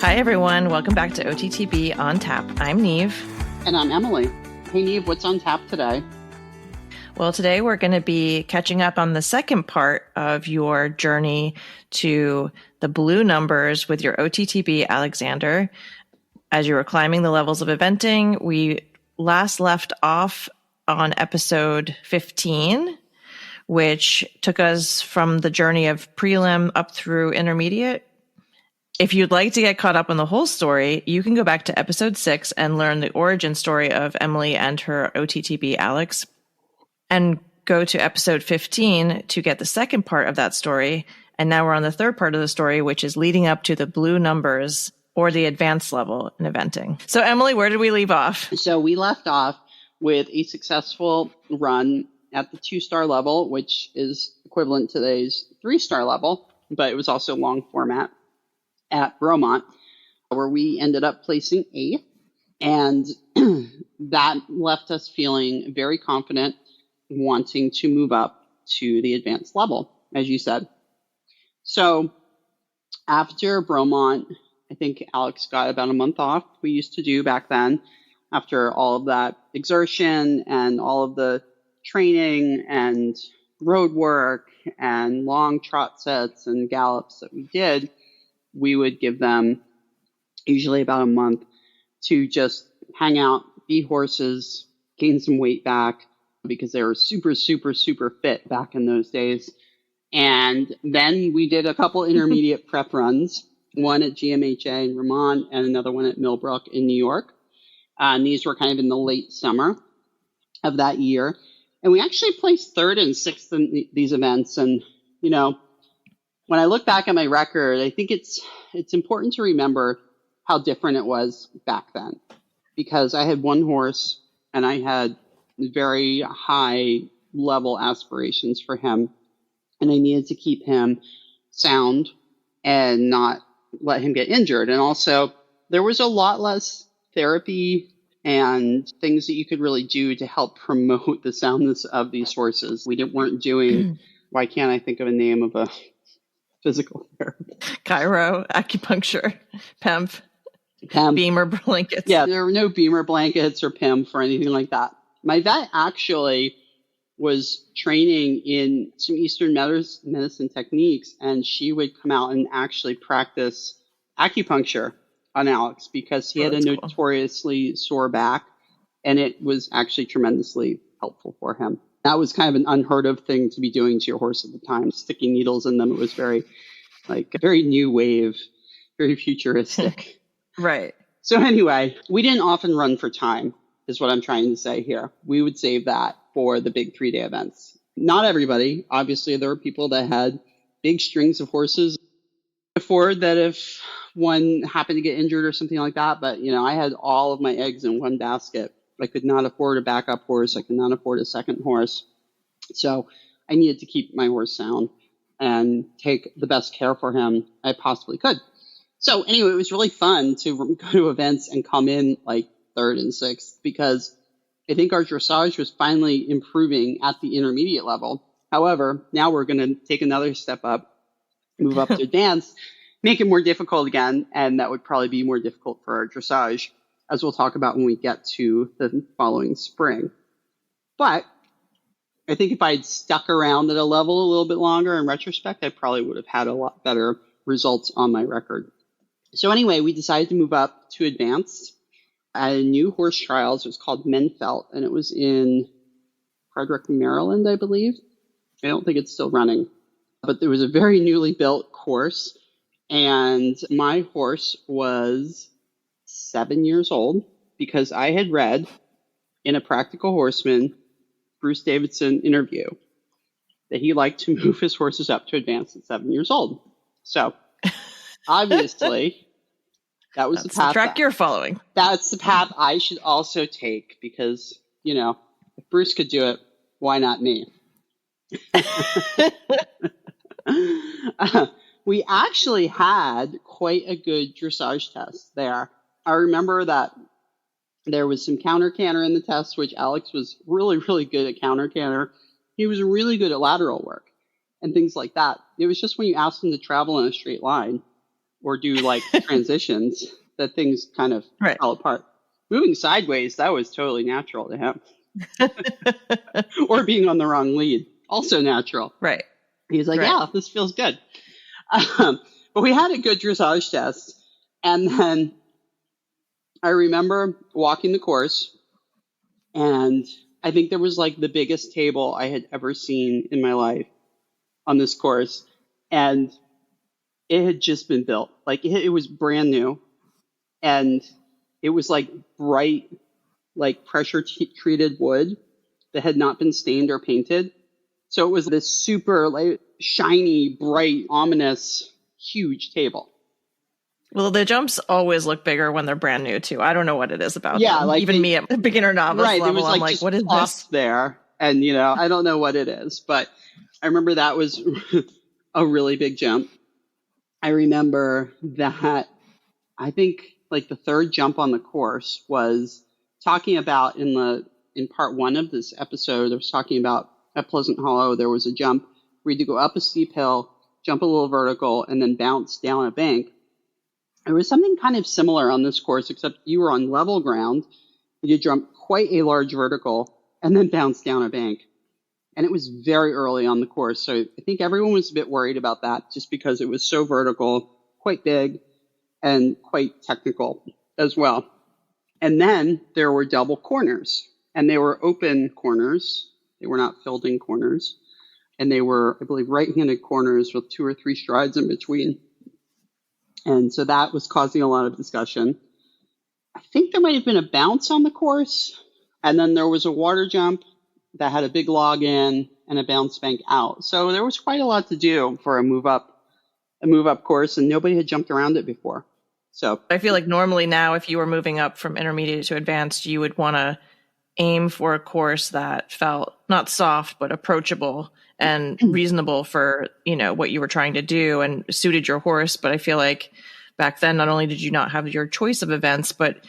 Hi, everyone. Welcome back to OTTB on Tap. I'm Niamh. And I'm Emily. Hey, Niamh, what's on tap today? Well, today we're going to be catching up on the second part of your journey to the blue numbers with your OTTB Alexander. As you were climbing the levels of eventing, we last left off on episode 15, which took us from the journey of prelim up through intermediate. If you'd like to get caught up on the whole story, you can go back to episode 6 and learn the origin story of Emily and her OTTB Alex, and go to episode 15 to get the second part of that story. And now we're on the third part of the story, which is leading up to the blue numbers or the advanced level in eventing. So Emily, where did we leave off? So we left off with a successful run at the 2-star level, which is equivalent to today's 3-star level, but it was also long format at Bromont, where we ended up placing 8th. And that left us feeling very confident, wanting to move up to the advanced level, as you said. So after Bromont, I think Alex got about a month off. We used to do back then, after all of that exertion and all of the training and road work and long trot sets and gallops that we did, we would give them usually about a month to just hang out, be horses, gain some weight back, because they were super, super, super fit back in those days. And then we did a couple intermediate prep runs, one at GMHA in Vermont and another one at Millbrook in New York. And these were kind of in the late summer of that year. And we actually placed 3rd and 6th in these events. And, you know, when I look back at my record, I think it's important to remember how different it was back then, because I had one horse and I had very high level aspirations for him, and I needed to keep him sound and not let him get injured. And also there was a lot less therapy and things that you could really do to help promote the soundness of these horses. We weren't doing, why can't I think of a name of a physical therapy? Chiro, acupuncture, PEMF, Beamer blankets. Yeah, there were no Beamer blankets or PEMF or anything like that. My vet actually was training in some Eastern medicine techniques, and she would come out and actually practice acupuncture on Alex because he had a notoriously sore back, and it was actually tremendously helpful for him. That was kind of an unheard of thing to be doing to your horse at the time, sticking needles in them. It was very new wave, very futuristic. Right. So anyway, we didn't often run for time, is what I'm trying to say here. We would save that for the big 3-day events. Not everybody. Obviously, there were people that had big strings of horses before that if one happened to get injured or something like that. But, you know, I had all of my eggs in one basket. I could not afford a backup horse. I could not afford a second horse. So I needed to keep my horse sound and take the best care for him I possibly could. So anyway, it was really fun to go to events and come in like 3rd and 6th, because I think our dressage was finally improving at the intermediate level. However, now we're going to take another step up, move up to advanced, make it more difficult again, and that would probably be more difficult for our dressage, as we'll talk about when we get to the following spring. But I think if I'd stuck around at a level a little bit longer in retrospect, I probably would have had a lot better results on my record. So anyway, we decided to move up to advanced at a new horse trials. It was called Menfelt, and it was in Frederick, Maryland, I believe. I don't think it's still running, but there was a very newly built course, and my horse was 7 years old, because I had read in a Practical Horseman Bruce Davidson interview that he liked to move his horses up to advance at 7 years old. So obviously that was the path. The track you're following. That's the path I should also take, because, you know, if Bruce could do it, why not me? We actually had quite a good dressage test there. I remember that there was some counter canter in the test, which Alex was really, really good at counter canter. He was really good at lateral work and things like that. It was just when you asked him to travel in a straight line, or do like transitions that things kind of Right. fell apart. Moving sideways, that was totally natural to him. Or being on the wrong lead, also natural. Right. He's like, Right. yeah, this feels good. But we had a good dressage test. And then I remember walking the course, and I think there was like the biggest table I had ever seen in my life on this course. And it had just been built. Like it was brand new. And it was like bright, like pressure treated wood that had not been stained or painted. So it was this super like shiny, bright, ominous, huge table. Well, the jumps always look bigger when they're brand new too. I don't know what it is about Yeah, them. like Even me at the beginner novice right, it level, was I'm like like, just what is plopped this? there. And, I don't know what it is, but I remember that was a really big jump. I remember that I think like the third jump on the course was talking about in part one of this episode, I was talking about at Pleasant Hollow, there was a jump where you had to go up a steep hill, jump a little vertical, and then bounce down a bank. There was something kind of similar on this course, except you were on level ground. You jump quite a large vertical and then bounce down a bank. And it was very early on the course. So I think everyone was a bit worried about that just because it was so vertical, quite big, and quite technical as well. And then there were double corners, and they were open corners. They were not filled in corners. And they were, I believe, right-handed corners with 2 or 3 strides in between. And so that was causing a lot of discussion. I think there might have been a bounce on the course, and then there was a water jump that had a big log in and a bounce bank out. So there was quite a lot to do for a move up course, and nobody had jumped around it before. So I feel like normally now, if you were moving up from intermediate to advanced, you would want to aim for a course that felt not soft, but approachable and reasonable for, what you were trying to do and suited your horse. But I feel like back then, not only did you not have your choice of events, but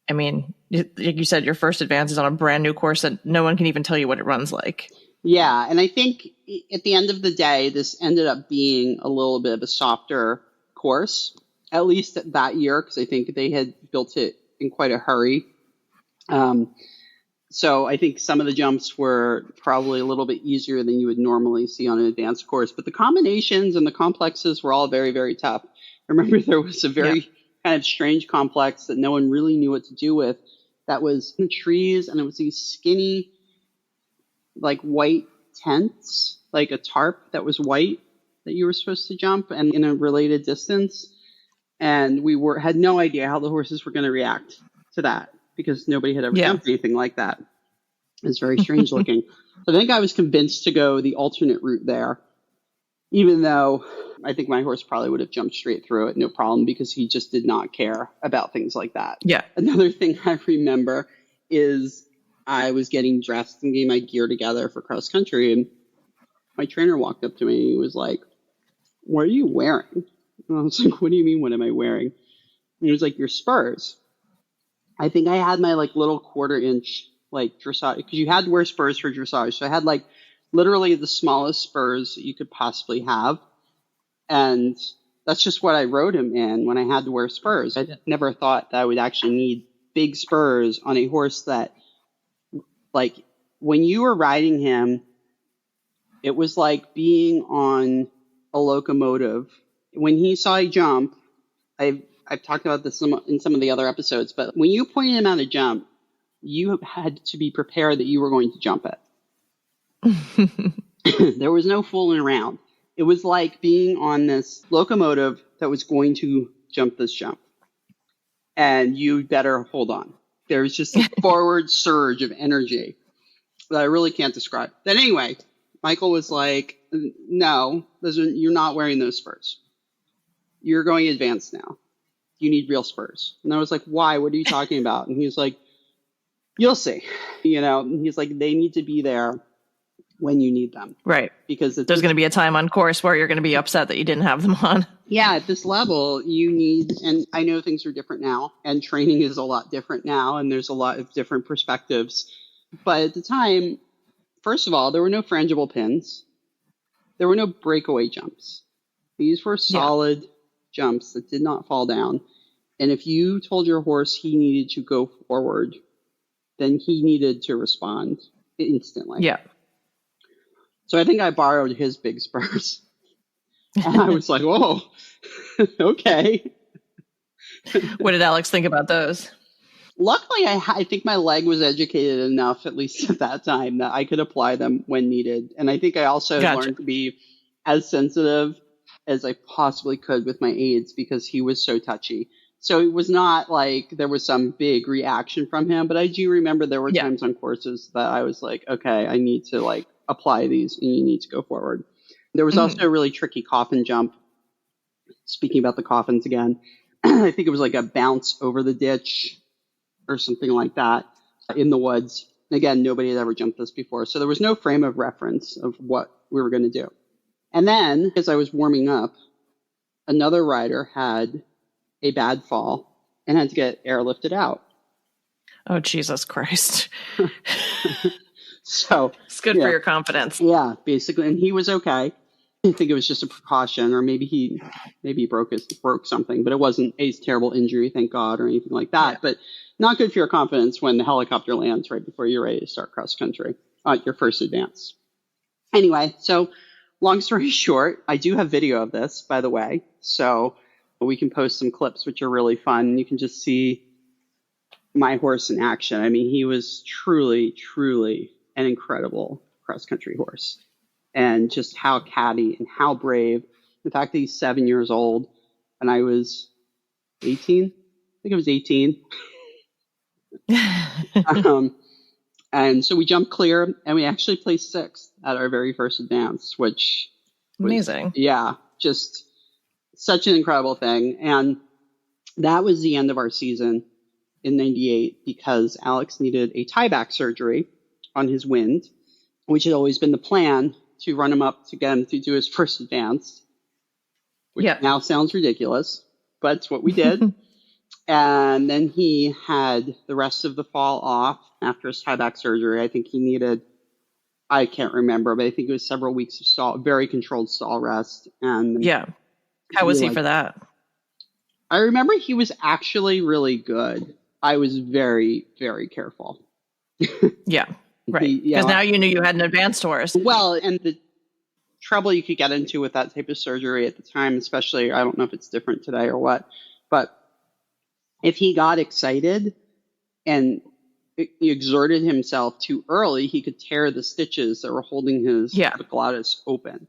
I mean, like you said, your first advance is on a brand new course that no one can even tell you what it runs like. Yeah. And I think at the end of the day, this ended up being a little bit of a softer course, at least that year, because I think they had built it in quite a hurry. So I think some of the jumps were probably a little bit easier than you would normally see on an advanced course. But the combinations and the complexes were all very, very tough. I remember there was a very kind of strange complex that no one really knew what to do with. That was in trees, and it was these skinny, like white tents, like a tarp that was white that you were supposed to jump and in a related distance. And we had no idea how the horses were going to react to that because nobody had ever jumped anything like that. It's very strange looking. So I think I was convinced to go the alternate route there, even though I think my horse probably would have jumped straight through it, no problem, because he just did not care about things like that. Yeah. Another thing I remember is I was getting dressed and getting my gear together for cross country, and my trainer walked up to me and he was like, "What are you wearing?" And I was like, "What do you mean, what am I wearing?" And he was like, "Your spurs." I think I had my like little 1/4 inch like dressage, because you had to wear spurs for dressage. So I had like literally the smallest spurs that you could possibly have. And that's just what I rode him in when I had to wear spurs. I never thought that I would actually need big spurs on a horse that, like, when you were riding him, it was like being on a locomotive. When he saw you jump, I've talked about this in some of the other episodes, but when you pointed him out a jump, you had to be prepared that you were going to jump it. There was no fooling around. It was like being on this locomotive that was going to jump this jump. And you better hold on. There was just a forward surge of energy that I really can't describe. But anyway, Michael was like, "No, you're not wearing those spurs. You're going advanced now. You need real spurs." And I was like, "Why? What are you talking about?" And he was like, "You'll see." He's like, "They need to be there when you need them." Right. Because there's going to be a time on course where you're going to be upset that you didn't have them on. Yeah, at this level, you need, and I know things are different now, and training is a lot different now, and there's a lot of different perspectives. But at the time, first of all, there were no frangible pins. There were no breakaway jumps. These were solid jumps that did not fall down. And if you told your horse he needed to go forward, then he needed to respond instantly. Yeah. So I think I borrowed his big spurs. And I was like, whoa, okay. What did Alex think about those? Luckily, I think my leg was educated enough, at least at that time, that I could apply them when needed. And I think I also learned to be as sensitive as I possibly could with my aids because he was so touchy. So it was not like there was some big reaction from him, but I do remember there were times on courses that I was like, okay, I need to like apply these and you need to go forward. There was also a really tricky coffin jump. Speaking about the coffins again, I think it was like a bounce over the ditch or something like that in the woods. Again, nobody had ever jumped this before. So there was no frame of reference of what we were going to do. And then as I was warming up, another rider had a bad fall and had to get airlifted out. Oh, Jesus Christ. So it's good for your confidence. Yeah, basically. And he was okay. I think it was just a precaution, or maybe he broke something, but it wasn't a terrible injury, thank God, or anything like that. Yeah. But not good for your confidence when the helicopter lands right before you're ready to start cross country, your first advance. Anyway, so long story short, I do have video of this, by the way. So we can post some clips, which are really fun. You can just see my horse in action. I mean, he was truly, truly an incredible cross country horse. And just how catty and how brave. The fact that he's 7 years old and I was 18. I think I was 18. And so we jumped clear and we actually placed sixth at our very first advance, which was amazing. Yeah, just such an incredible thing. And that was the end of our season in 98 because Alex needed a tieback surgery on his wind, which had always been the plan to run him up to get him to do his first advance, which now sounds ridiculous, but it's what we did. And then he had the rest of the fall off after his tieback surgery. I think he needed, I can't remember, but I think it was several weeks of very controlled stall rest. And how was he for that? I remember he was actually really good. I was very, very careful. Yeah. Right, because now you knew you had an advanced horse. Well, and the trouble you could get into with that type of surgery at the time, especially, I don't know if it's different today or what, but if he got excited and he exerted himself too early, he could tear the stitches that were holding his epiglottis open.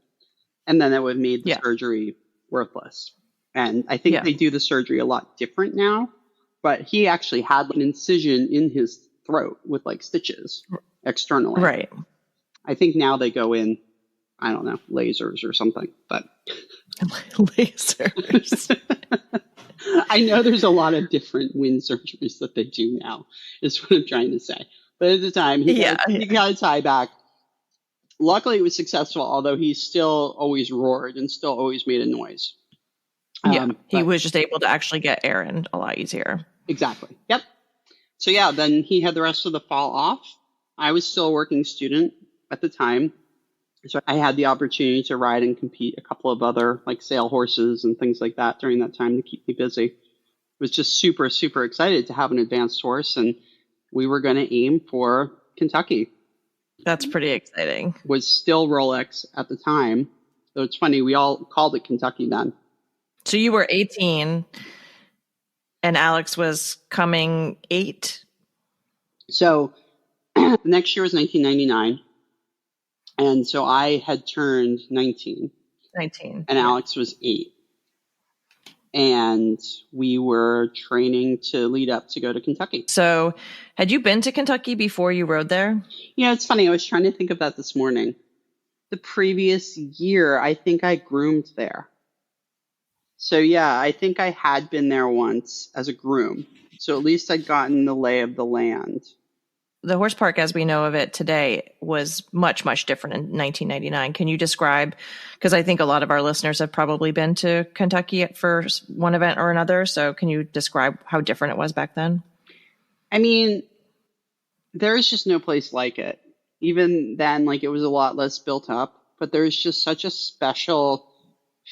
And then that would have made the surgery worthless. And I think they do the surgery a lot different now, but he actually had an incision in his throat with like stitches externally. Right. I think now they go in, I don't know, lasers or something, but lasers. I know there's a lot of different wind surgeries that they do now, is what I'm trying to say. But at the time, he got a tie back. Luckily, it was successful, although he still always roared and still always made a noise. He was just able to actually get air in a lot easier. Exactly. Yep. So then he had the rest of the fall off. I was still a working student at the time. So I had the opportunity to ride and compete a couple of other like sale horses and things like that during that time to keep me busy. Was just super, super excited to have an advanced horse, and we were going to aim for Kentucky. That's pretty exciting. Was still Rolex at the time. So it's funny, we all called it Kentucky then. So you were 18 and Alex was coming 8? So the next year was 1999. And so I had turned 19. And Alex was 8. And we were training to lead up to go to Kentucky. So had you been to Kentucky before you rode there? Yeah, it's funny. I was trying to think of that this morning. The previous year, I think I groomed there. So yeah, I think I had been there once as a groom. So at least I'd gotten the lay of the land. The horse park as we know of it today was much, much different in 1999. Can you describe, because I think a lot of our listeners have probably been to Kentucky for one event or another. So can you describe how different it was back then? I mean, there's just no place like it. Even then, like, it was a lot less built up, but there's just such a special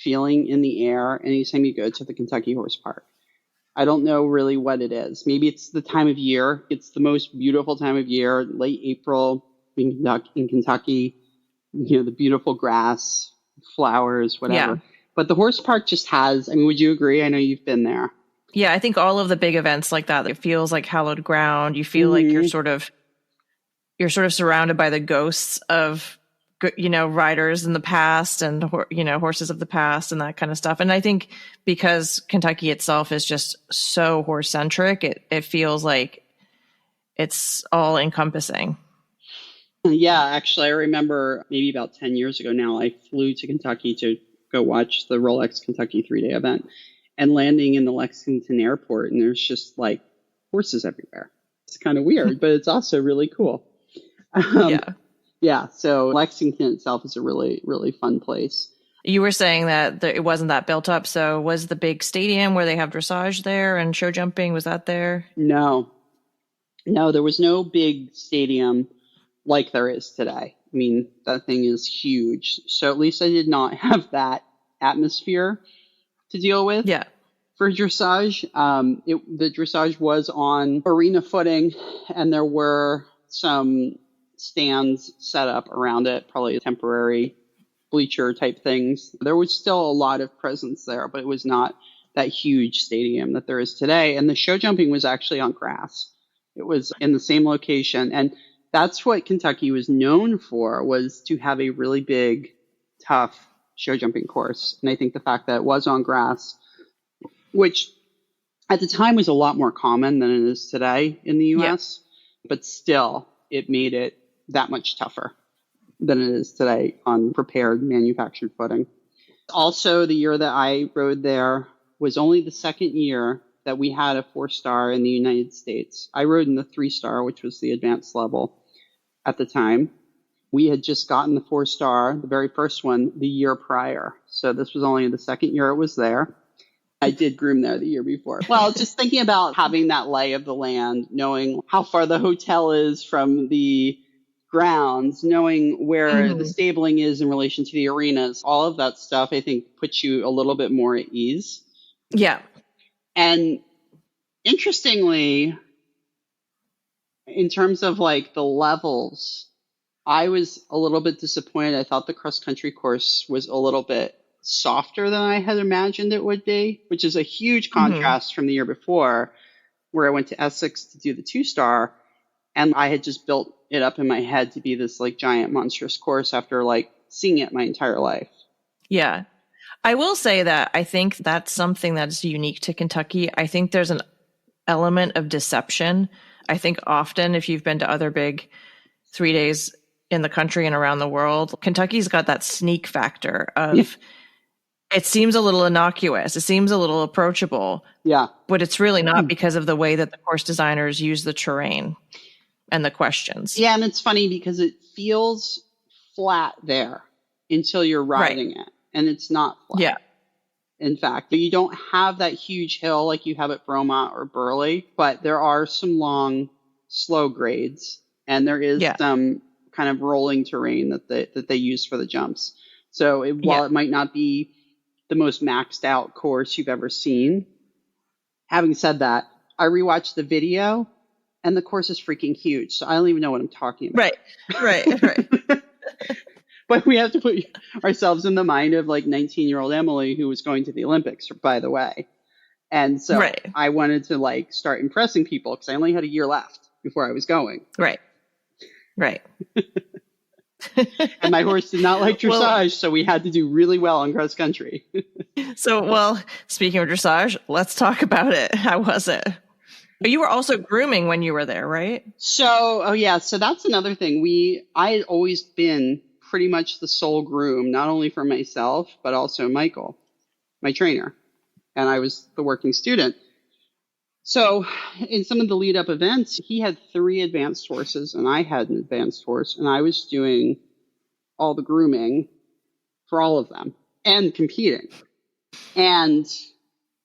feeling in the air anytime you go to the Kentucky Horse Park. I don't know really what it is. Maybe it's the time of year. It's the most beautiful time of year, late April in Kentucky. You know, the beautiful grass, flowers, whatever. Yeah. But the horse park just has, I mean, would you agree? I know you've been there. Yeah, I think all of the big events like that, it feels like hallowed ground. You feel like you're sort of surrounded by the ghosts of, you know, riders in the past and, you know, horses of the past and that kind of stuff. And I think because Kentucky itself is just so horse centric, it feels like it's all encompassing. Yeah, actually, I remember maybe about 10 years ago now, I flew to Kentucky to go watch the Rolex Kentucky 3-day event and landing in the Lexington airport. And there's just like horses everywhere. It's kind of weird, but it's also really cool. Yeah. Yeah. So Lexington itself is a really, really fun place. You were saying that it wasn't that built up. So was the big stadium where they have dressage there and show jumping, was that there? No, there was no big stadium like there is today. I mean, that thing is huge. So at least I did not have that atmosphere to deal with. Yeah. For dressage, the dressage was on arena footing, and there were some stands set up around it, probably temporary bleacher type things. There was still a lot of presence there, but it was not that huge stadium that there is today. And the show jumping was actually on grass. It was in the same location. And that's what Kentucky was known for, was to have a really big, tough show jumping course. And I think the fact that it was on grass, which at the time was a lot more common than it is today in the US, but still it made it that much tougher than it is today on prepared manufactured footing. Also, the year that I rode there was only the second year that we had a 4-star in the United States. I rode in the 3-star, which was the advanced level at the time. We had just gotten the 4-star, the very first one, the year prior. So this was only the second year it was there. I did groom there the year before. Well, just thinking about having that lay of the land, knowing how far the hotel is from the grounds, knowing where the stabling is in relation to the arenas, all of that stuff, I think, puts you a little bit more at ease. Yeah. And interestingly, in terms of like the levels, I was a little bit disappointed. I thought the cross country course was a little bit softer than I had imagined it would be, which is a huge contrast from the year before, where I went to Essex to do the 2-star, and I had just built it up in my head to be this like giant monstrous course after like seeing it my entire life. Yeah. I will say that I think that's something that's unique to Kentucky. I think there's an element of deception. I think often if you've been to other big 3 days in the country and around the world, Kentucky's got that sneak factor of it seems a little innocuous. It seems a little approachable. Yeah. But it's really not because of the way that the course designers use the terrain and the questions. Yeah, and it's funny because it feels flat there until you're riding it, and it's not flat. Yeah. In fact, you don't have that huge hill like you have at Bromont or Burley, but there are some long, slow grades, and there is some kind of rolling terrain that they use for the jumps. So while it might not be the most maxed out course you've ever seen, having said that, I rewatched the video, and the course is freaking huge. So I don't even know what I'm talking about. Right. But we have to put ourselves in the mind of like 19-year-old Emily, who was going to the Olympics, by the way. And so I wanted to like start impressing people because I only had a year left before I was going. Right. And my horse did not like dressage, so we had to do really well in cross country. So, speaking of dressage, let's talk about it. How was it? You were also grooming when you were there, right? So that's another thing. I had always been pretty much the sole groom, not only for myself, but also Michael, my trainer. And I was the working student. So in some of the lead up events, he had 3 advanced horses and I had an advanced horse, and I was doing all the grooming for all of them and competing. And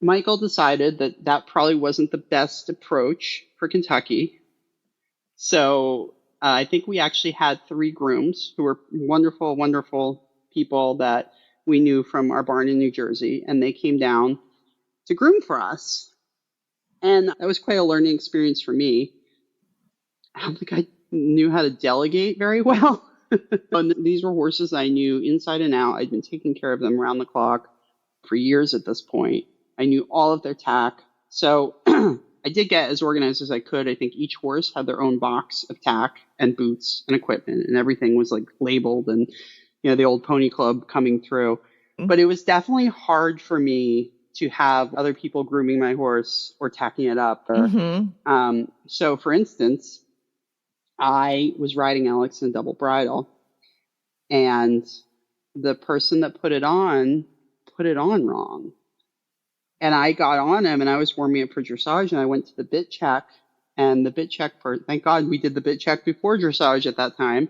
Michael decided that that probably wasn't the best approach for Kentucky. So I think we actually had 3 grooms who were wonderful, wonderful people that we knew from our barn in New Jersey, and they came down to groom for us. And that was quite a learning experience for me. I don't think I knew how to delegate very well. And these were horses I knew inside and out. I'd been taking care of them around the clock for years at this point. I knew all of their tack. So I did get as organized as I could. I think each horse had their own box of tack and boots and equipment, and everything was like labeled and, the old pony club coming through. But it was definitely hard for me to have other people grooming my horse or tacking it up. So for instance, I was riding Alex in a double bridle, and the person that put it on wrong. And I got on him, and I was warming up for dressage, and I went to the bit check, and the bit check thank God we did the bit check before dressage at that time.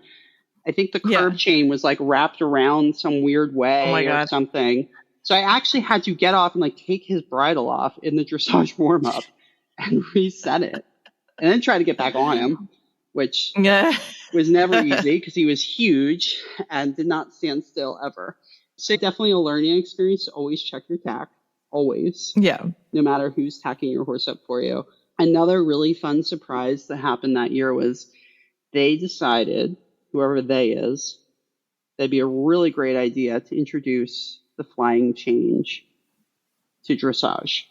I think the curb chain was like wrapped around some weird way or something. So I actually had to get off and like take his bridle off in the dressage warm up and reset it, and then try to get back on him, which was never easy because he was huge and did not stand still ever. So definitely a learning experience to always check your tack. Always. Yeah. No matter who's tacking your horse up for you. Another really fun surprise that happened that year was they decided, whoever they is, that'd be a really great idea to introduce the flying change to dressage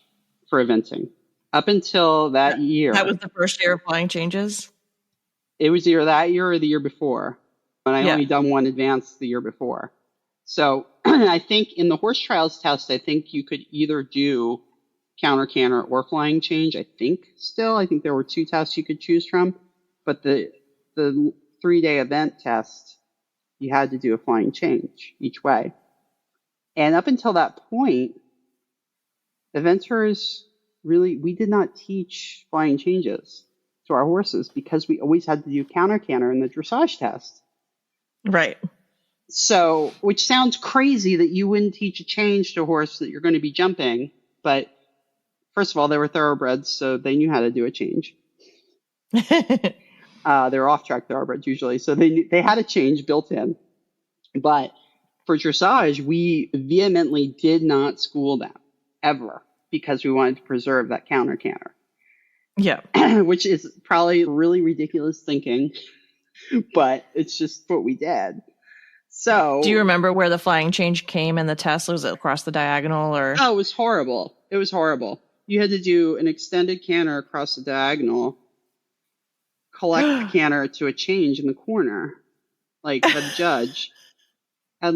for eventing. Up until that year. That was the first year of flying changes? It was either that year or the year before. And I only done one advance the year before. So I think in the horse trials test, I think you could either do counter canter or flying change. I think there were 2 tests you could choose from, but the 3-day event test, you had to do a flying change each way. And up until that point, eventers we did not teach flying changes to our horses because we always had to do counter canter in the dressage test. Right. So, which sounds crazy that you wouldn't teach a change to a horse that you're going to be jumping. But first of all, they were thoroughbreds, so they knew how to do a change. They were off-track thoroughbreds usually, so they had a change built in. But for dressage, we vehemently did not school them ever because we wanted to preserve that counter canter. Yeah. Which is probably really ridiculous thinking, but it's just what we did. So, do you remember where the flying change came in the test? Was it across the diagonal or? Oh, it was horrible. It was horrible. You had to do an extended canter across the diagonal, collect the canter to a change in the corner, like the judge. And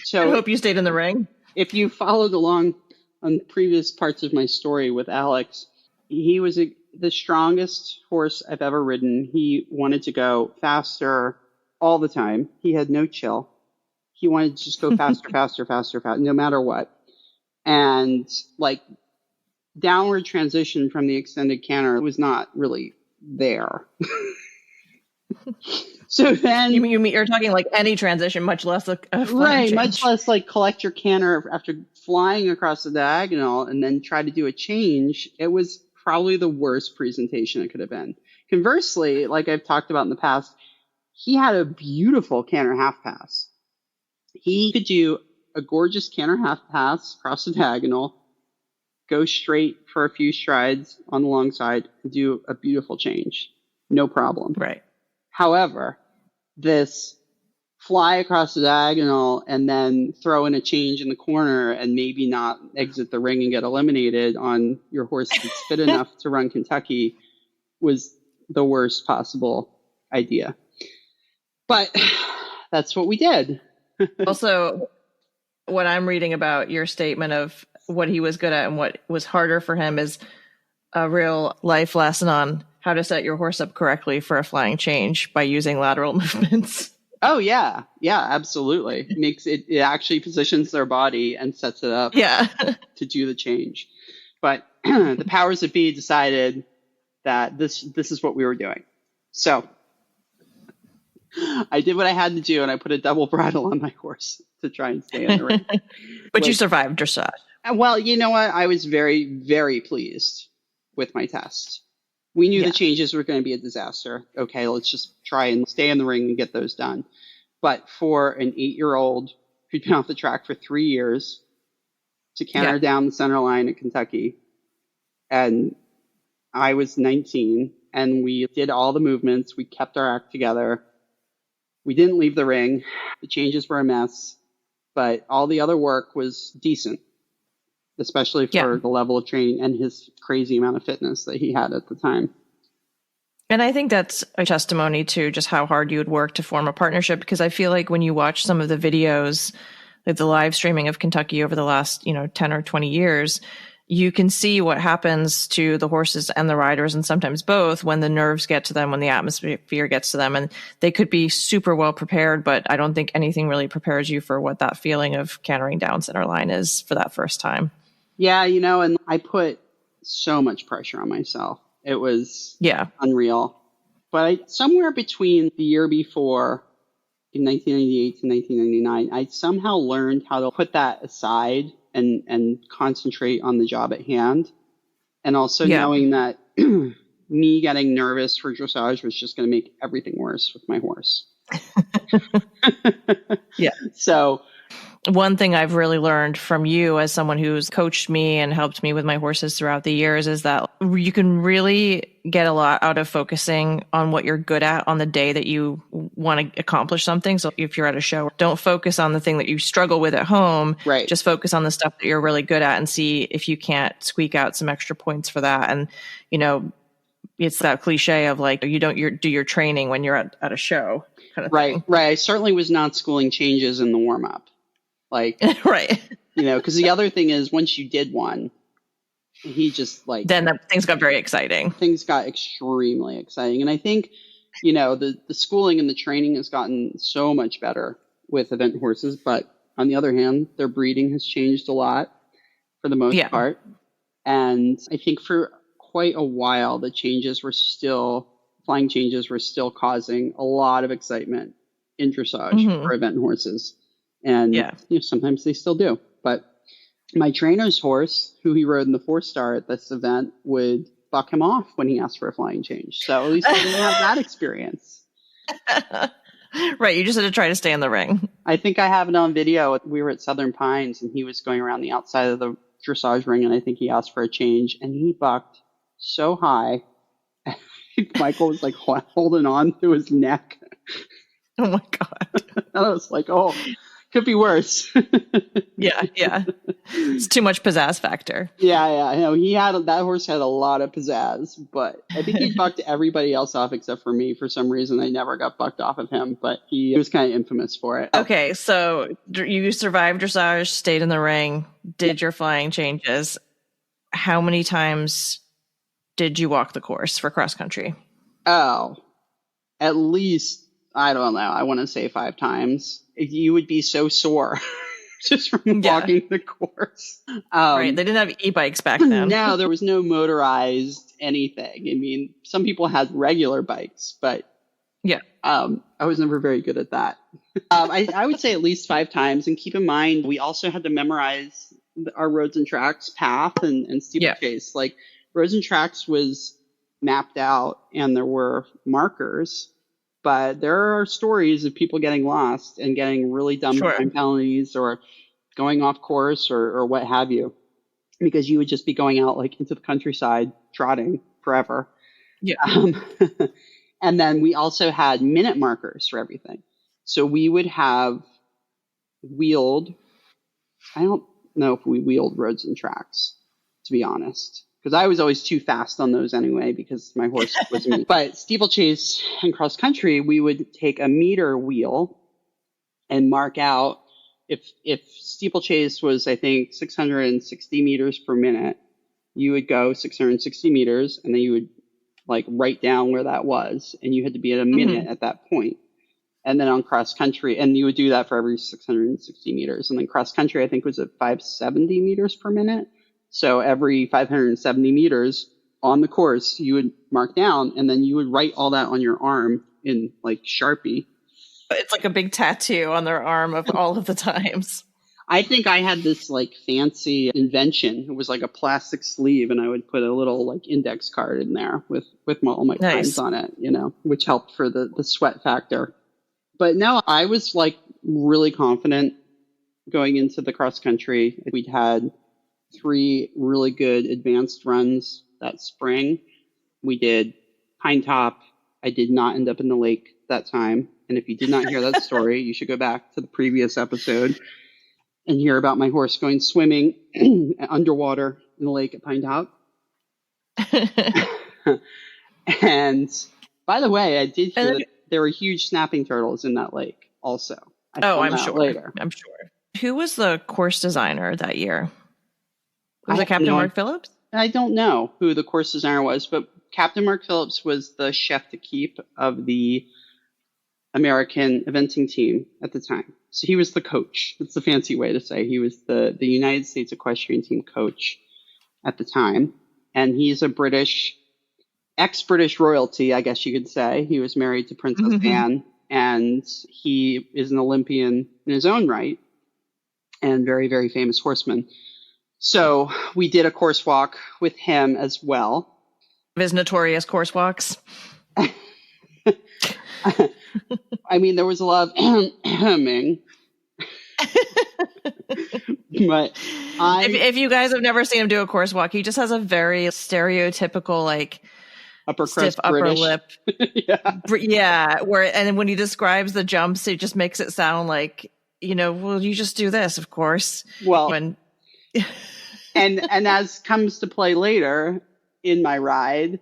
so I hope you stayed in the ring. If you followed along on previous parts of my story with Alex, he was the strongest horse I've ever ridden. He wanted to go faster all the time. He had no chill. He wanted to just go faster, faster, no matter what. And downward transition from the extended canter was not really there. So then you're talking like any transition, much less a right, change. much less collect your canter after flying across the diagonal and then try to do a change. It was probably the worst presentation it could have been. Conversely, like I've talked about in the past, he had a beautiful canter half pass. He could do a gorgeous canter half pass across the diagonal, go straight for a few strides on the long side, and do a beautiful change. No problem. Right. However, this fly across the diagonal and then throw in a change in the corner and maybe not exit the ring and get eliminated on your horse that's fit enough to run Kentucky was the worst possible idea. But that's what we did. Also, what I'm reading about your statement of what he was good at and what was harder for him is a real life lesson on how to set your horse up correctly for a flying change by using lateral movements. Oh, yeah. Yeah, absolutely. It actually positions their body and sets it up to do the change. But the powers that be decided that this is what we were doing. So I did what I had to do, and I put a double bridle on my horse to try and stay in the ring. But you survived dressage. Well, you know what? I was very, very pleased with my test. We knew the changes were going to be a disaster. Okay, let's just try and stay in the ring and get those done. But for an 8-year-old who'd been off the track for 3 years to canter down the center line at Kentucky. And I was 19, and we did all the movements. We kept our act together. We didn't leave the ring. The changes were a mess, but all the other work was decent, especially for the level of training and his crazy amount of fitness that he had at the time. And I think that's a testimony to just how hard you would work to form a partnership, because I feel like when you watch some of the videos, like the live streaming of Kentucky over the last, 10 or 20 years, you can see what happens to the horses and the riders, and sometimes both, when the nerves get to them, when the atmosphere gets to them. And they could be super well prepared, but I don't think anything really prepares you for what that feeling of cantering down center line is for that first time. Yeah, and I put so much pressure on myself. It was unreal. But somewhere between the year before, in 1998 to 1999, I somehow learned how to put that aside and concentrate on the job at hand. And also knowing that me getting nervous for dressage was just going to make everything worse with my horse. So one thing I've really learned from you as someone who's coached me and helped me with my horses throughout the years is that you can really get a lot out of focusing on what you're good at on the day that you want to accomplish something. So if you're at a show, don't focus on the thing that you struggle with at home. Right. Just focus on the stuff that you're really good at and see if you can't squeak out some extra points for that. And, it's that cliche of like, you don't do your training when you're at a show. Kind of right. thing. Right. I certainly was not schooling changes in the warm up. Like, right. Because the other thing is, once you did one, he just then things got very exciting. Things got extremely exciting. And I think, the schooling and the training has gotten so much better with event horses. But on the other hand, their breeding has changed a lot for the most part. And I think for quite a while, flying changes were still causing a lot of excitement in dressage for event horses. And sometimes they still do. But my trainer's horse, who he rode in the 4-star at this event, would buck him off when he asked for a flying change. So at least I didn't have that experience. Right. You just had to try to stay in the ring. I think I have it on video. We were at Southern Pines, and he was going around the outside of the dressage ring, and I think he asked for a change, and he bucked so high. Michael was holding on to his neck. Oh my God. I was like, oh, could be worse. Yeah. It's too much pizzazz factor. Yeah. That horse had a lot of pizzazz, but I think he bucked everybody else off except for me. For some reason, I never got bucked off of him, but he was kind of infamous for it. Okay, so you survived dressage, stayed in the ring, did your flying changes. How many times did you walk the course for cross country? Oh, at least, I don't know, I want to say 5 times. You would be so sore just from walking the course. Right. They didn't have e-bikes back then. No, there was no motorized anything. I mean, some people had regular bikes, but I was never very good at that. I would say at least 5 times. And keep in mind, we also had to memorize our roads and tracks path and steeplechase. Like, roads and tracks was mapped out and there were markers. But there are stories of people getting lost and getting really dumb time penalties or going off course or what have you, because you would just be going out into the countryside trotting forever. Yeah. And then we also had minute markers for everything. So we would have wheeled. I don't know if we wheeled roads and tracks, to be honest. Because I was always too fast on those anyway, because my horse was me. But steeplechase and cross country, we would take a meter wheel and mark out if steeplechase was, I think, 660 meters per minute, you would go 660 meters, and then you would write down where that was, and you had to be at a minute at that point. And then on cross country, and you would do that for every 660 meters. And then cross country, I think, was at 570 meters per minute. So every 570 meters on the course, you would mark down, and then you would write all that on your arm in Sharpie. It's like a big tattoo on their arm of all of the times. I think I had this fancy invention. It was like a plastic sleeve, and I would put a little index card in there with all my times on it, which helped for the sweat factor. But no, I was really confident going into the cross country. We'd had 3 really good advanced runs that spring. We did Pine Top. I did not end up in the lake that time. And if you did not hear that story, you should go back to the previous episode and hear about my horse going swimming underwater in the lake at Pine Top. And by the way, I did hear that there were huge snapping turtles in that lake also. I'm sure. Later. I'm sure. Who was the course designer that year? Was it Captain Mark Phillips? I don't know who the course designer was, but Captain Mark Phillips was the chef de keep of the American eventing team at the time. So he was the coach. That's the fancy way to say he was the United States equestrian team coach at the time. And he's a ex-British royalty, I guess you could say. He was married to Princess Anne, and he is an Olympian in his own right and very, very famous horseman. So we did a course walk with him as well. His notorious course walks. I mean, there was a lot of hemming. But if you guys have never seen him do a course walk, he just has a very stereotypical, like, stiff upper lip. Yeah. And when he describes the jumps, it just makes it sound like, well, you just do this, of course. Well, and as comes to play later in my ride,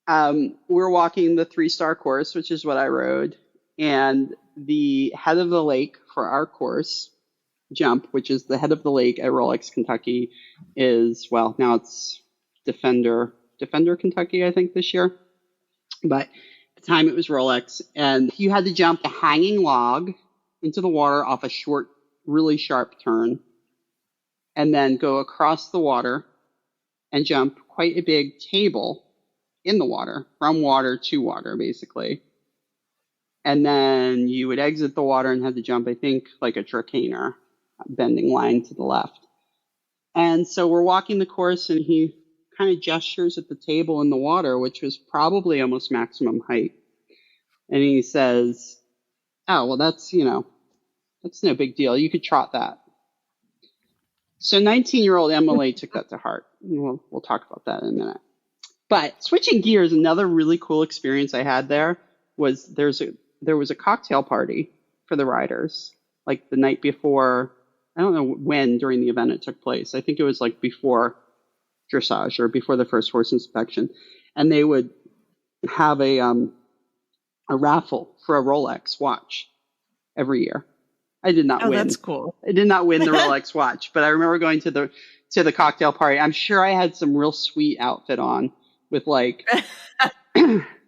we're walking the 3-star course, which is what I rode, and the head of the lake for our course jump, which is the head of the lake at Rolex, Kentucky, is, well, now it's Defender, Kentucky, I think, this year. But at the time it was Rolex. And you had to jump a hanging log into the water off a short, really sharp turn, and then go across the water and jump quite a big table in the water, from water to water, basically. And then you would exit the water and have to jump, I think, like a tricaner, bending line to the left. And so we're walking the course, and he kind of gestures at the table in the water, which was probably almost maximum height. And he says, oh, well, that's no big deal. You could trot that. So 19-year-old Emily took that to heart. We'll talk about that in a minute. But switching gears, another really cool experience I had there was there was a cocktail party for the riders, like the night before. I don't know when during the event it took place. I think it was like before dressage or before the first horse inspection. And they would have a raffle for a Rolex watch every year. I did not win. That's cool. I did not win the Rolex watch, but I remember going to the cocktail party. I'm sure I had some real sweet outfit on with like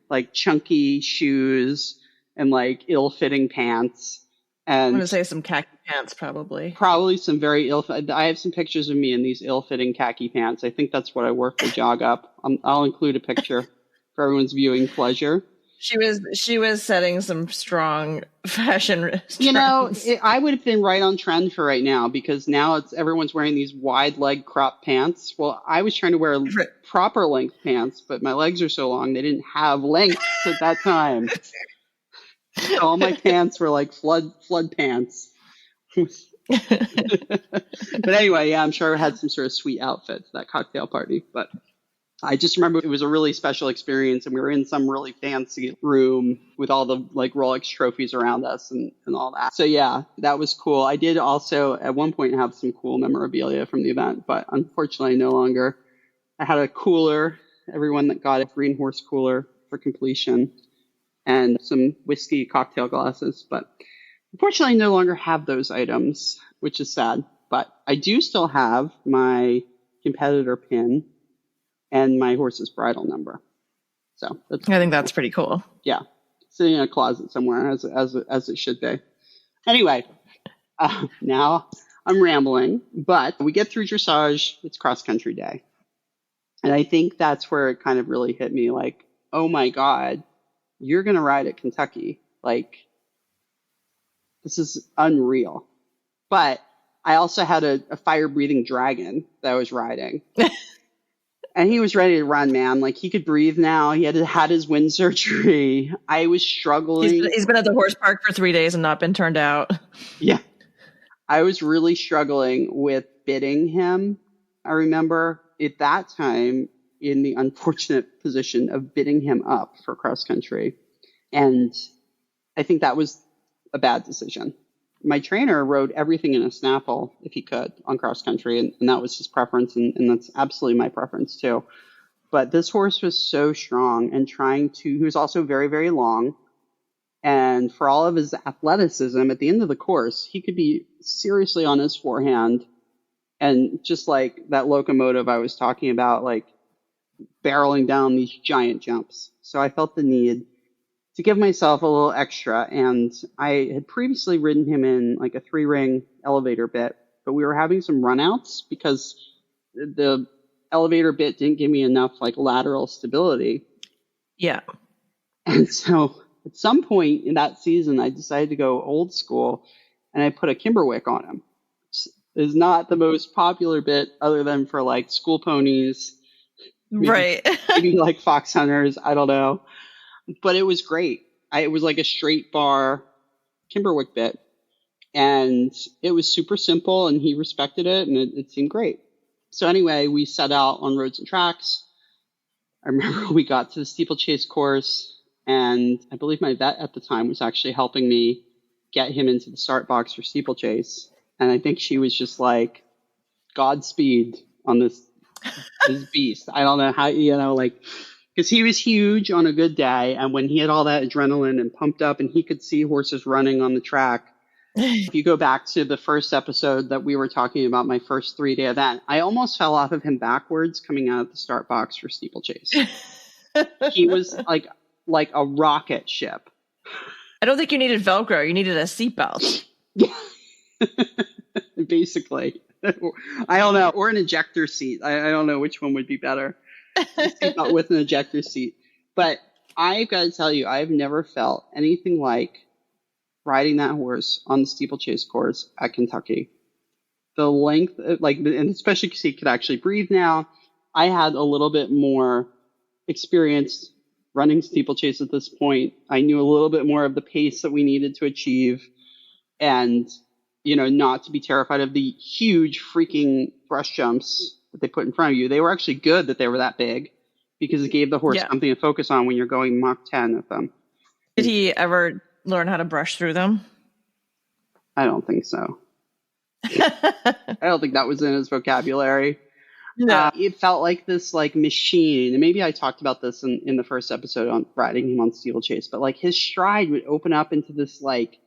like chunky shoes and like ill-fitting pants. And I'm going to say some khaki pants, probably. Probably some very I have some pictures of me in these ill-fitting khaki pants. I think that's what I wore for Jog Up. I'll include a picture for everyone's viewing pleasure. She was setting some strong fashion trends. I would have been right on trend for right now, because now everyone's wearing these wide leg crop pants. Well, I was trying to wear proper length pants, but my legs are so long they didn't have length at that time. So all my pants were like flood pants. But anyway, yeah, I'm sure I had some sort of sweet outfit for that cocktail party. But I just remember it was a really special experience, and we were in some really fancy room with all the like Rolex trophies around us and all that. So yeah, that was cool. I did also at one point have some cool memorabilia from the event, but unfortunately no longer. I had a cooler, everyone that got a green horse cooler for completion, and some whiskey cocktail glasses, but unfortunately I no longer have those items, which is sad. But I do still have my competitor pin and my horse's bridle number. So I think that's pretty cool. Yeah. Sitting in a closet somewhere as it should be. Anyway, now I'm rambling, but we get through dressage. It's cross country day. And I think that's where it kind of really hit me like, oh my God, you're going to ride at Kentucky. Like, this is unreal. But I also had a fire-breathing dragon that I was riding. And he was ready to run, man. Like, he could breathe now. He had his wind surgery. I was struggling. He's been at the horse park for 3 days and not been turned out. Yeah. I was really struggling with bidding him. I remember at that time in the unfortunate position of bidding him up for cross country. And I think that was a bad decision. My trainer rode everything in a snaffle if he could on cross country, and that was his preference, and that's absolutely my preference too. But this horse was so strong and he was also very, very long. And for all of his athleticism, at the end of the course, he could be seriously on his forehand. And just like that locomotive I was talking about, like barreling down these giant jumps. So I felt the need to give myself a little extra. And I had previously ridden him in like a 3-ring elevator bit, but we were having some runouts because the elevator bit didn't give me enough like lateral stability. Yeah. And so at some point in that season, I decided to go old school and I put a Kimberwick on him. Is not the most popular bit other than for like school ponies, right? Maybe like fox hunters. I don't know, but it was great. It was like a straight bar Kimberwick bit, and it was super simple, and he respected it, and it seemed great. So anyway, we set out on Roads and Tracks. I remember we got to the steeplechase course, and I believe my vet at the time was actually helping me get him into the start box for steeplechase. And I think she was just like, Godspeed on this beast. I don't know how, like, because he was huge on a good day. And when he had all that adrenaline and pumped up and he could see horses running on the track. If you go back to the first episode that we were talking about, my first 3-day event, I almost fell off of him backwards coming out of the start box for steeplechase. He was like a rocket ship. I don't think you needed Velcro. You needed a seatbelt. Yeah. Basically. I don't know. Or an ejector seat. I don't know which one would be better. Seatbelt with an ejector seat. But I've got to tell you, I've never felt anything like riding that horse on the steeplechase course at Kentucky. The length, and especially because he could actually breathe now, I had a little bit more experience running steeplechase at this point. I knew a little bit more of the pace that we needed to achieve, and not to be terrified of the huge freaking brush jumps that they put in front of you. They were actually good that they were that big because it gave the horse something to focus on when you're going Mach 10 at them. Did he ever learn how to brush through them? I don't think so. I don't think that was in his vocabulary. No. It felt like this like machine. And maybe I talked about this in the first episode on riding him on steeplechase, but like his stride would open up into this like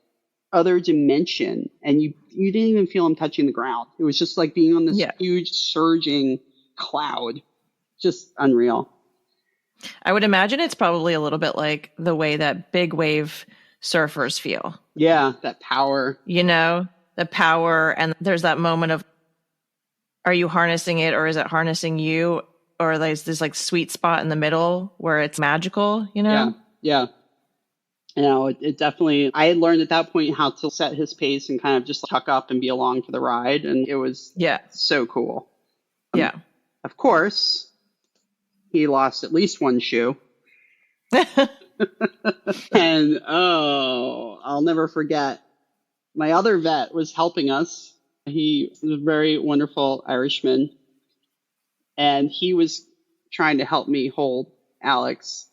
other dimension, and you didn't even feel him touching the ground. It was just like being on this huge surging cloud. Just unreal. I would imagine it's probably a little bit like the way that big wave surfers feel. Yeah, that power. The power, and there's that moment of, are you harnessing it or is it harnessing you? Or there's this like sweet spot in the middle where it's magical, Yeah. It definitely, I had learned at that point how to set his pace and kind of just tuck up and be along for the ride. And it was so cool. Yeah. Of course, he lost at least one shoe. And, I'll never forget. My other vet was helping us. He was a very wonderful Irishman. And he was trying to help me hold Alex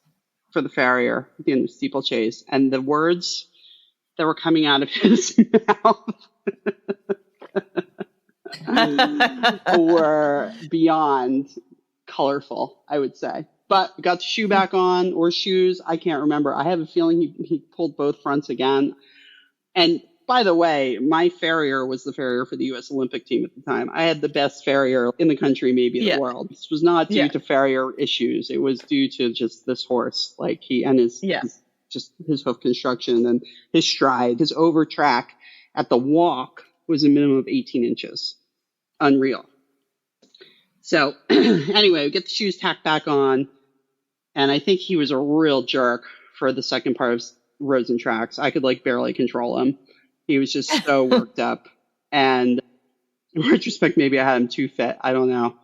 for the farrier at the end of steeplechase, and the words that were coming out of his mouth were beyond colorful, I would say. But we got the shoe back on, or shoes, I can't remember. I have a feeling he pulled both fronts again. And by the way, my farrier was the farrier for the U.S. Olympic team at the time. I had the best farrier in the country, maybe the world. This was not due to farrier issues. It was due to just this horse, like his hoof construction and his stride. His over track at the walk was a minimum of 18 inches. Unreal. So anyway, we get the shoes tacked back on, and I think he was a real jerk for the second part of Roads and Tracks. I could barely control him. He was just so worked up. And in retrospect, maybe I had him too fit. I don't know.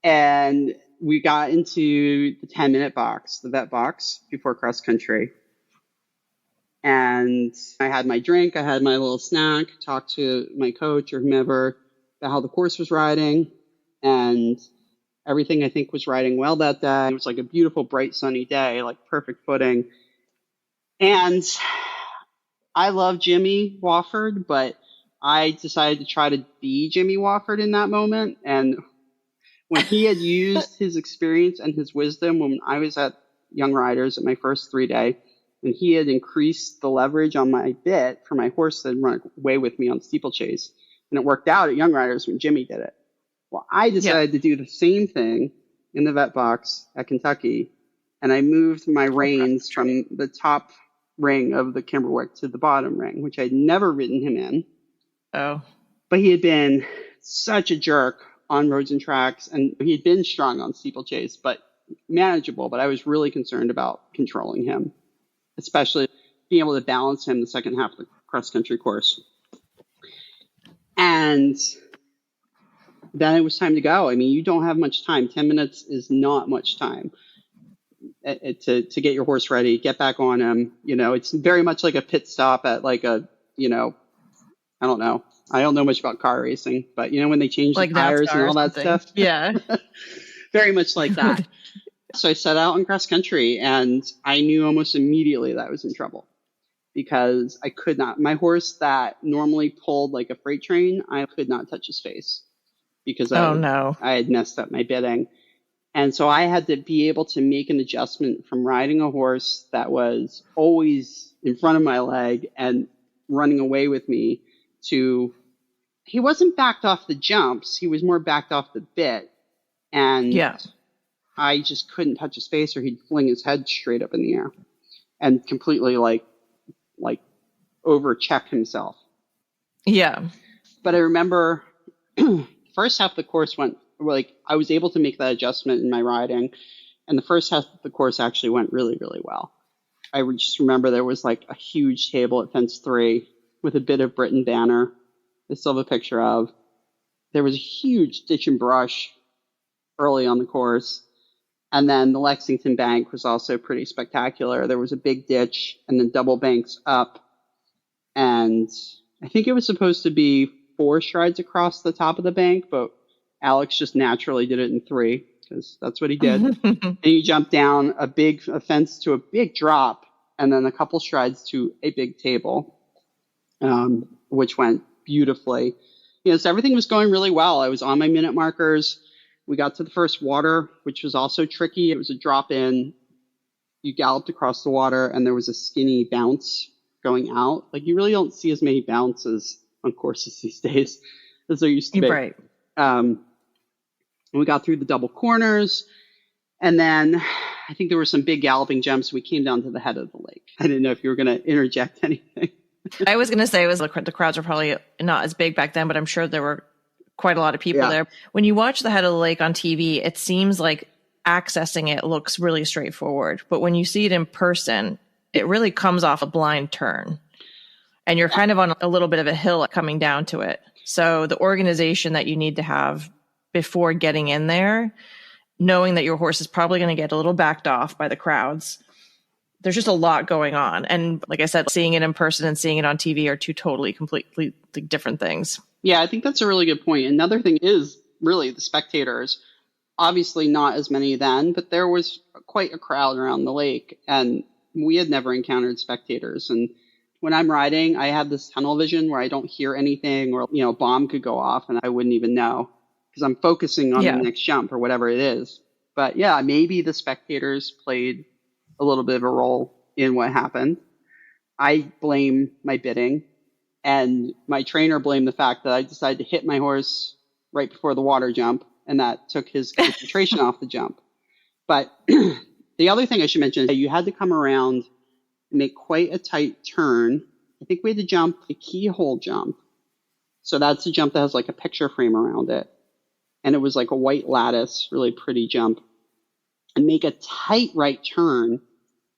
And we got into the 10-minute box, the vet box, before cross country. And I had my drink, I had my little snack, talked to my coach or whomever about how the course was riding, and everything I think was riding well that day. It was like a beautiful, bright, sunny day, like perfect footing. And I love Jimmy Wofford, but I decided to try to be Jimmy Wofford in that moment. And when he had used his experience and his wisdom when I was at Young Riders at my first 3-day, and he had increased the leverage on my bit for my horse that run away with me on steeplechase. And it worked out at Young Riders when Jimmy did it. Well, I decided to do the same thing in the vet box at Kentucky, and I moved my reins from the top ring of the Kimberwick to the bottom ring, which I'd never ridden him in. Oh. But he had been such a jerk on roads and tracks, and he had been strong on steeplechase, but manageable. But I was really concerned about controlling him, especially being able to balance him the second half of the cross-country course. And then it was time to go. I mean, you don't have much time. 10 minutes is not much time to get your horse ready, get back on him. You know, it's very much like a pit stop at like a, you know, I don't know. I don't know much about car racing, but you know, when they change like the tires and all that stuff. Yeah. Very much like that. So I set out in cross country, and I knew almost immediately that I was in trouble because I could not. My horse that normally pulled like a freight train, I could not touch his face because I had messed up my bitting. And so I had to be able to make an adjustment from riding a horse that was always in front of my leg and running away with me to, he wasn't backed off the jumps. He was more backed off the bit. And I just couldn't touch his face or he'd fling his head straight up in the air and completely like over check himself. Yeah. But I remember the first half of the course went, like, I was able to make that adjustment in my riding. And the first half of the course actually went really, really well. I just remember there was like a huge table at fence 3 with a bit of Britain banner. I still have a picture of. There was a huge ditch and brush early on the course. And then the Lexington bank was also pretty spectacular. There was a big ditch and then double banks up. And I think it was supposed to be 4 strides across the top of the bank, but Alex just naturally did it in 3 because that's what he did. And he jumped down a fence to a big drop and then a couple strides to a big table, which went beautifully. You know, so everything was going really well. I was on my minute markers. We got to the first water, which was also tricky. It was a drop in. You galloped across the water and there was a skinny bounce going out. Like, you really don't see as many bounces on courses these days as there used to be. Right. We got through the double corners, and then I think there were some big galloping jumps. We came down to the head of the lake. I didn't know if you were going to interject anything. I was going to say it was the crowds were probably not as big back then, but I'm sure there were quite a lot of people there. When you watch the head of the lake on TV, it seems like accessing it looks really straightforward. But when you see it in person, it really comes off a blind turn. And you're kind of on a little bit of a hill coming down to it. So the organization that you need to have before getting in there, knowing that your horse is probably going to get a little backed off by the crowds. There's just a lot going on. And like I said, seeing it in person and seeing it on TV are two totally, completely different things. Yeah, I think that's a really good point. Another thing is really the spectators. Obviously not as many then, but there was quite a crowd around the lake. And we had never encountered spectators. And when I'm riding, I have this tunnel vision where I don't hear anything or, you know, a bomb could go off and I wouldn't even know because I'm focusing on the next jump or whatever it is. But yeah, maybe the spectators played a little bit of a role in what happened. I blame my bitting, and my trainer blamed the fact that I decided to hit my horse right before the water jump, and that took his concentration off the jump. But the other thing I should mention is that you had to come around and make quite a tight turn. I think we had to jump a keyhole jump. So that's a jump that has like a picture frame around it. And it was like a white lattice, really pretty jump. And make a tight right turn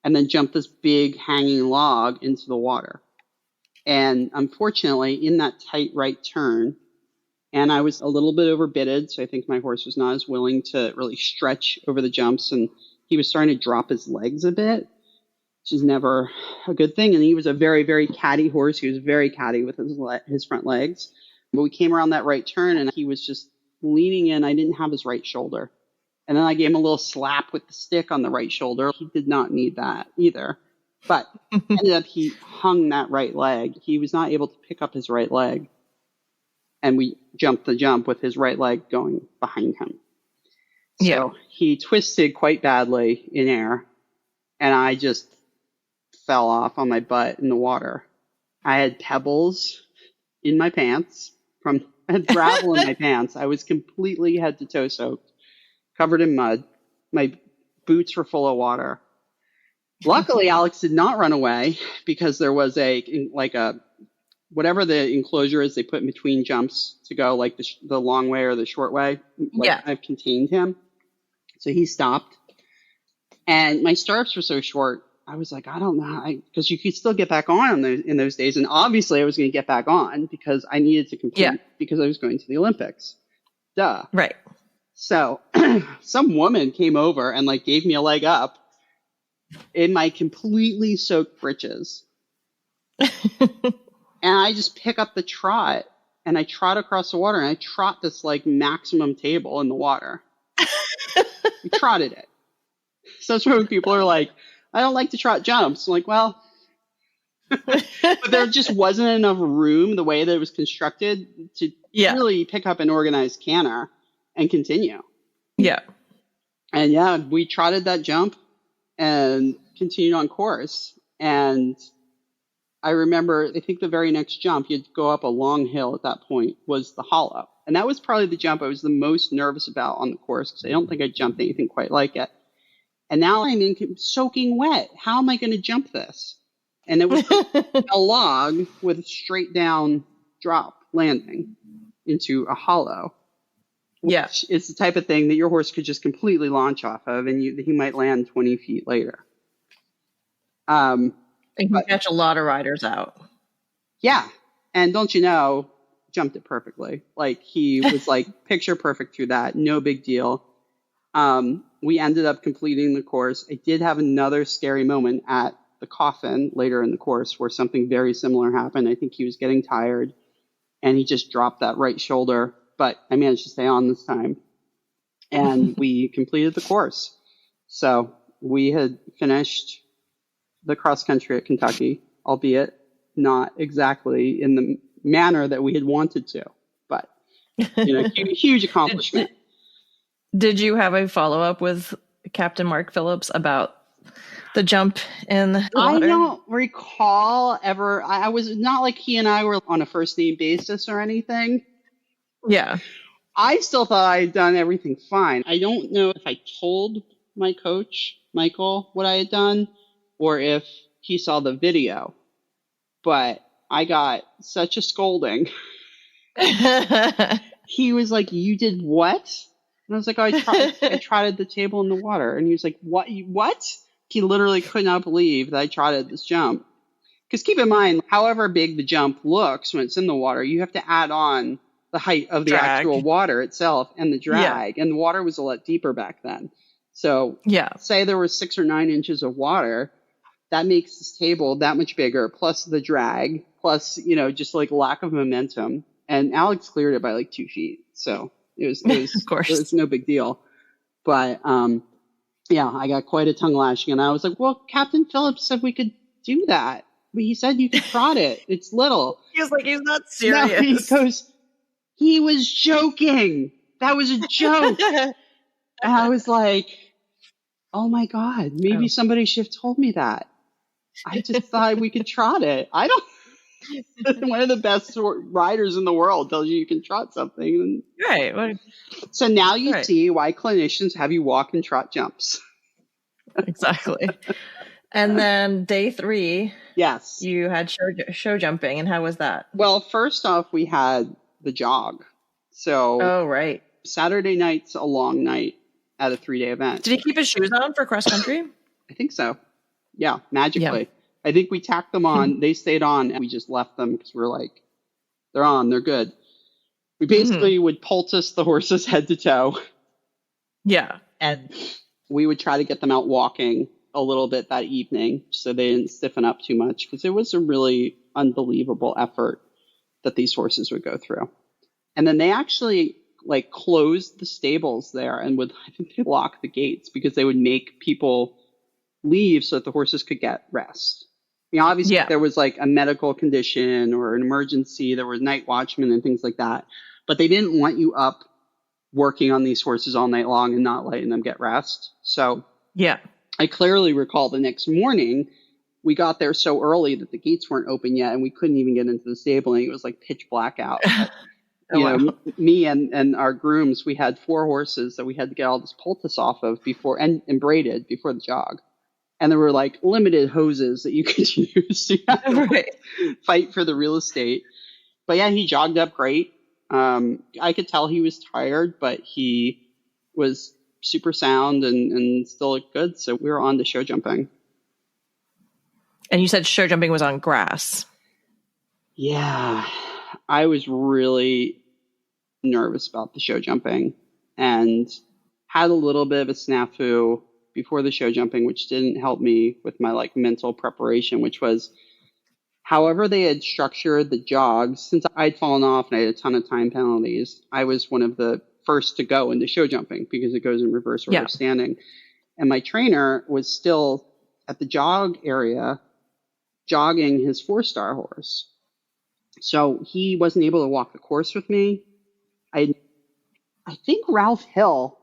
and then jump this big hanging log into the water. And unfortunately, in that tight right turn, and I was a little bit overbitted, so I think my horse was not as willing to really stretch over the jumps, and he was starting to drop his legs a bit. which is never a good thing. And he was a very, very catty horse. He was very catty with his front legs. But we came around that right turn, and he was just leaning in. I didn't have his right shoulder. And then I gave him a little slap with the stick on the right shoulder. He did not need that either. But ended up he hung that right leg. He was not able to pick up his right leg. And we jumped the jump with his right leg going behind him. So he twisted quite badly in air. And I just fell off on my butt in the water. I had pebbles in my pants. I had gravel in my pants. I was completely head to toe soaked, covered in mud. My boots were full of water. Luckily, Alex did not run away because there was whatever the enclosure is they put in between jumps to go like the long way or the short way. I've contained him. So he stopped. And my stirrups were so short, I was like, I don't know, because you could still get back on in those days. And obviously I was going to get back on because I needed to compete because I was going to the Olympics. Duh. Right. So some woman came over and like gave me a leg up in my completely soaked breeches. And I just pick up the trot and I trot across the water and I trot this like maximum table in the water. We trotted it. So that's when people are like, I don't like to trot jumps. I'm like, well, but there just wasn't enough room the way that it was constructed to really pick up an organized canter and continue. Yeah. And we trotted that jump and continued on course. And I remember, I think the very next jump, you'd go up a long hill at that point, was the hollow. And that was probably the jump I was the most nervous about on the course because I don't think I jumped anything quite like it. And now I'm soaking wet. How am I going to jump this? And it was a log with a straight down drop landing into a hollow. Which is the type of thing that your horse could just completely launch off of, and he might land 20 feet later. And can catch a lot of riders out. Yeah. And don't you know, jumped it perfectly. Like he was like picture perfect through that. No big deal. We ended up completing the course. I did have another scary moment at the coffin later in the course where something very similar happened. I think he was getting tired and he just dropped that right shoulder, but I managed to stay on this time and we completed the course. So we had finished the cross country at Kentucky, albeit not exactly in the manner that we had wanted to, but huge accomplishment. Did you have a follow-up with Captain Mark Phillips about the jump in the water? I don't recall ever. I was not like he and I were on a first name basis or anything. Yeah. I still thought I had done everything fine. I don't know if I told my coach, Michael, what I had done or if he saw the video, but I got such a scolding. He was like, "You did what?" And I was like, I trotted the table in the water. And he was like, what? He literally could not believe that I trotted this jump. Because keep in mind, however big the jump looks when it's in the water, you have to add on the height of the actual water itself and the drag. Yeah. And the water was a lot deeper back then. So say there was 6 or 9 inches of water, that makes this table that much bigger, plus the drag, plus, just like lack of momentum. And Alex cleared it by like 2 feet. So it was of course. It was no big deal. But, I got quite a tongue lashing. And I was like, well, Captain Phillips said we could do that. But he said you could trot it. It's little. He was like, he's not serious. No, he goes, he was joking. That was a joke. And I was like, oh, my God. Maybe somebody should have told me that. I just thought we could trot it. I don't. One of the best riders in the world tells you can trot something. Right. So now you see why clinicians have you walk and trot jumps. Exactly. And then day 3, yes, you had show jumping. And how was that? Well, first off, we had the jog. So Saturday night's a long night at a 3-day event. Did he keep his shoes on for cross country? I think so. Yeah, magically. Yeah. I think we tacked them on. They stayed on, and we just left them because we're like, they're on, they're good. We basically would poultice the horses head to toe. Yeah. And we would try to get them out walking a little bit that evening so they didn't stiffen up too much, because it was a really unbelievable effort that these horses would go through. And then they actually like closed the stables there and would, I think they lock the gates because they would make people leave so that the horses could get rest. You know, obviously if there was like a medical condition or an emergency, there were night watchmen and things like that, but they didn't want you up working on these horses all night long and not letting them get rest. So I clearly recall the next morning we got there so early that the gates weren't open yet and we couldn't even get into the stable, and it was like pitch black out. You know, me and our grooms, we had 4 horses that we had to get all this poultice off of before and braided before the jog. And there were like limited hoses that you could use to fight for the real estate. But yeah, he jogged up great. I could tell he was tired, but he was super sound and still looked good. So we were on to show jumping. And you said show jumping was on grass. Yeah, I was really nervous about the show jumping and had a little bit of a snafu before the show jumping, which didn't help me with my like mental preparation, which was however they had structured the jogs. Since I'd fallen off and I had a ton of time penalties, I was one of the first to go into show jumping because it goes in reverse order of standing. And my trainer was still at the jog area jogging his 4-star horse. So he wasn't able to walk the course with me. I think Ralph Hill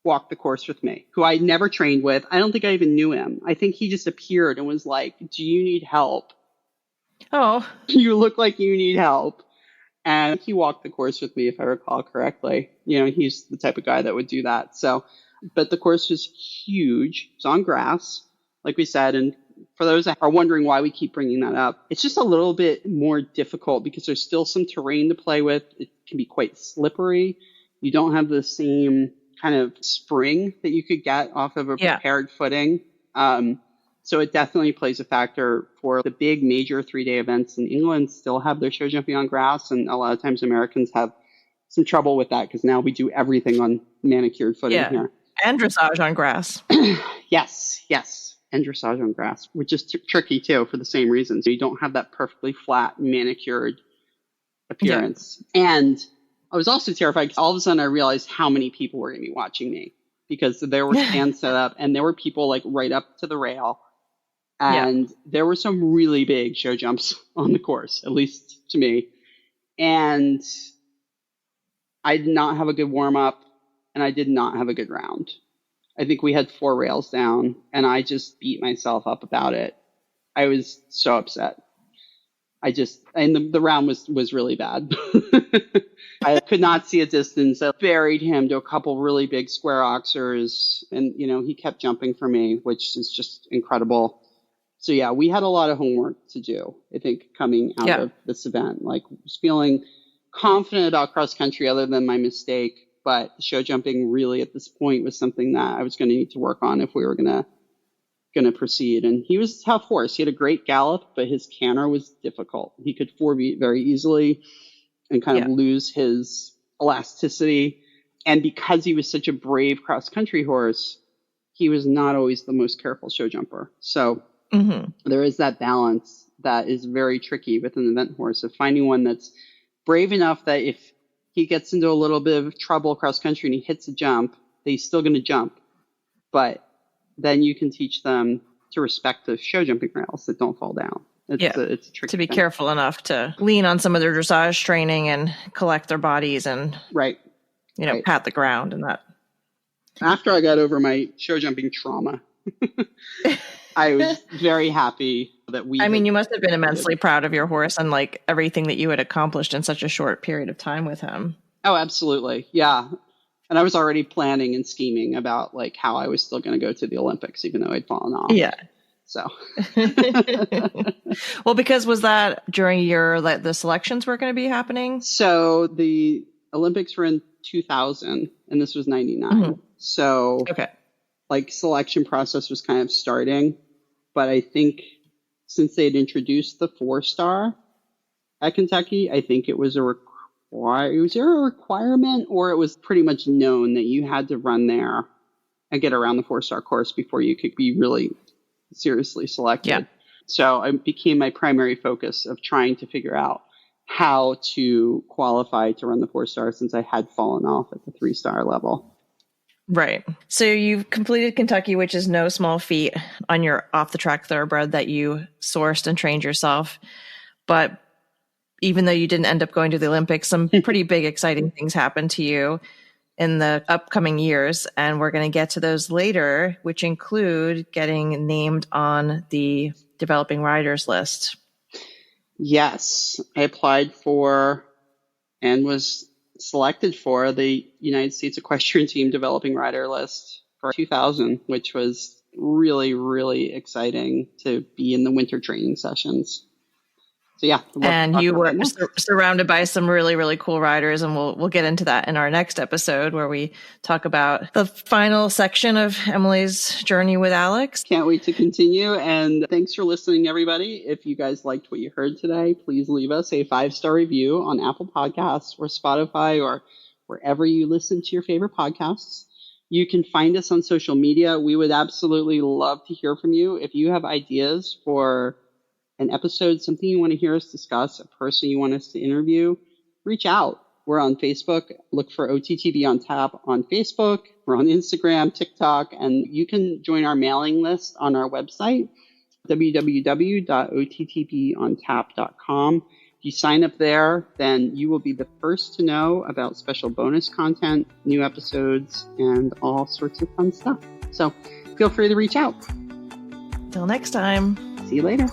walked the course with me, who I never trained with. I don't think I even knew him. I think he just appeared and was like, do you need help? Oh. You look like you need help. And he walked the course with me, if I recall correctly. You know, he's the type of guy that would do that. So, but the course was huge. It's on grass, like we said. And for those that are wondering why we keep bringing that up, it's just a little bit more difficult because there's still some terrain to play with. It can be quite slippery. You don't have the same kind of spring that you could get off of a prepared footing. So it definitely plays a factor for the big major 3-day events in England still have their show jumping on grass. And a lot of times Americans have some trouble with that because now we do everything on manicured footing here. And dressage on grass. Yes. And dressage on grass, which is tricky too for the same reason. So you don't have that perfectly flat manicured appearance. And I was also terrified because all of a sudden I realized how many people were going to be watching me because there were stands set up and there were people like right up to the rail. And there were some really big show jumps on the course, at least to me. And I did not have a good warm up and I did not have a good round. I think we had 4 rails down and I just beat myself up about it. I was so upset. And the round was really bad. I could not see a distance. I buried him to a couple really big square oxers and, you know, he kept jumping for me, which is just incredible. So yeah, we had a lot of homework to do, I think, coming out of this event. Like, I was feeling confident about cross country other than my mistake, but show jumping really at this point was something that I was going to need to work on if we were going to proceed. And he was a tough horse. He had a great gallop, but his canter was difficult. He could forebeat very easily and kind of lose his elasticity. And because he was such a brave cross country horse, he was not always the most careful show jumper. So there is that balance that is very tricky with an event horse of finding one that's brave enough that if he gets into a little bit of trouble cross country and he hits a jump, that he's still going to jump. But then you can teach them to respect the show jumping rails that don't fall down. It's a tricky to be thing. careful enough to lean on some of their dressage training and collect their bodies and pat the ground and that. After I got over my show jumping trauma, I was very happy that you must have been immensely proud of your horse and like everything that you had accomplished in such a short period of time with him. Oh, absolutely. Yeah. And I was already planning and scheming about like how I was still going to go to the Olympics, even though I'd fallen off. Yeah. So. Well, because was that during a year that the selections were going to be happening? So the Olympics were in 2000 and this was 99. So like selection process was kind of starting, but I think since they'd introduced the 4-star at Kentucky, I think it was was there a requirement or it was pretty much known that you had to run there and get around the 4-star course before you could be really seriously selected. Yeah. So it became my primary focus of trying to figure out how to qualify to run the 4-star since I had fallen off at the 3-star level. Right. So you've completed Kentucky, which is no small feat on your off-the-track thoroughbred that you sourced and trained yourself. But even though you didn't end up going to the Olympics, some pretty big, exciting things happened to you in the upcoming years. And we're going to get to those later, which include getting named on the developing riders list. Yes, I applied for and was selected for the United States Equestrian Team developing rider list for 2000, which was really, really exciting to be in the winter training sessions. So yeah, and you were surrounded by some really, really cool riders, and we'll get into that in our next episode where we talk about the final section of Emily's journey with Alex. Can't wait to continue, and thanks for listening, everybody. If you guys liked what you heard today, please leave us a 5-star review on Apple Podcasts or Spotify or wherever you listen to your favorite podcasts. You can find us on social media. We would absolutely love to hear from you. If you have ideas for an episode, something you want to hear us discuss, a person you want us to interview, reach out. We're on Facebook. Look for OTTB on Tap on Facebook. We're on Instagram, TikTok, and you can join our mailing list on our website, www.ottbontap.com. If you sign up there, then you will be the first to know about special bonus content, new episodes, and all sorts of fun stuff. So feel free to reach out. Till next time. See you later.